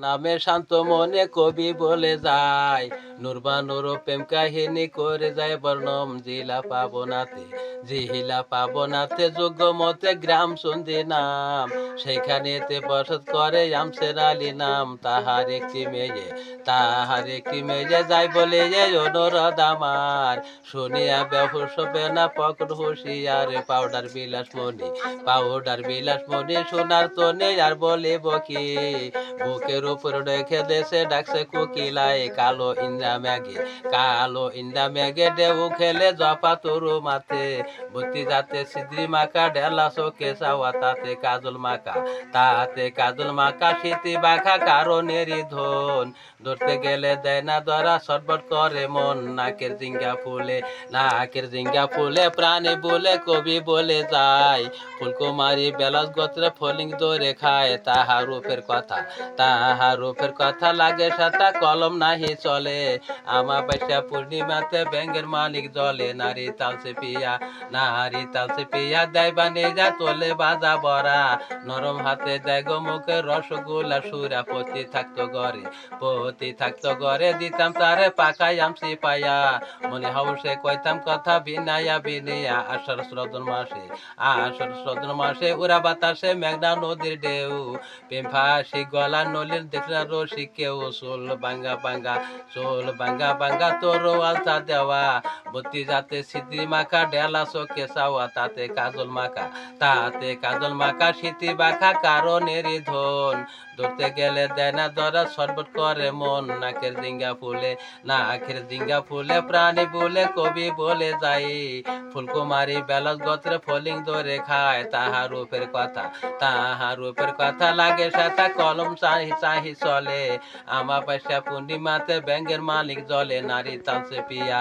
নামে শান্ত মনে কবি বলে যায়, নূরবানুর প্রেম কাহিনী করে যায় বর্ণম জিলা পাবনাতে। জিহিলা পাবনাতে যোগ্য মতে গ্রাম সন্ধি নাম, সেখানেতে বসত করে আমসের আলী নাম। তাহার একটি মেয়ে যাই বলে যে অনুরোধ আমার, শুনিয়া বেহুশ হবে না পকট হুঁশিয়ার। পাউডার বিলাস মনি সোনার তো নেই আর বলিব কি, বুকের উপর রেখে দেশে ডাকছে কোকিলায়। কালো ইন্দা মেঘে ঢেউ খেলে জপা তরু মাথে, বুদ্ধি যাতে সিদ্রি মাখা ঢেলা চোখে চাওয়া তাতে কাজল মাখা স্মৃতি বাখা কারণেরই ধন। ধরতে গেলে দেয় না ধরা ছটফট করে মন, নাকের জিঙ্গা ফুলে প্রাণে বলে কবি বলে যায়, ফুলকুমারী বেলাস গোত্রে ফলিং দৌড়ে খায়। তাহার রূপের কথা লাগে সাতা কলম নাহি চলে, আমাবস্যা পূর্ণিমাতে ব্যাঙ্গের মালিক জলে। নারী তালসে পিয়া দেয় বানে যা তোলে বাজা বরা, নরম হাতে দেয় গো মুখে রসগোল্লা সুরা। পতি থাকতো ঘরে দিতাম তারে পাকাই আমসি পায়া, মনে হাউসে কইতাম কথা বিনায়া আষাঢ় শ্রাবণ মাসে উড়া বাতাসে মেঘনা নদীর ঢেউ, প্রেম ফাঁসি গলা নলির দেখলা রসি কেউ। চোল ভাঙ্গা তোর আলতা দেওয়া, বত্তি যাতে সিদ্রি মাখা ঢেলা চোখে চাওয়া তাতে কাজল মাখা স্মৃতি বাখা কারণেরই ধন। ধরতে গেলে দেয় না ধরা ছটফট করে মন, নাকের জিঙ্গা ফুলে প্রাণী বলে কবি বলে যাই, ফুলকুমারী বেলাস গোত্রে ফলিং ধরে খায়। তাহার রূপের কথা লাগে সাতা কলম চাহি চলে, আমাবস্যা পূর্ণিমাতে ব্যাঙ্গের মালিক জলে। নারী তালসে পিয়া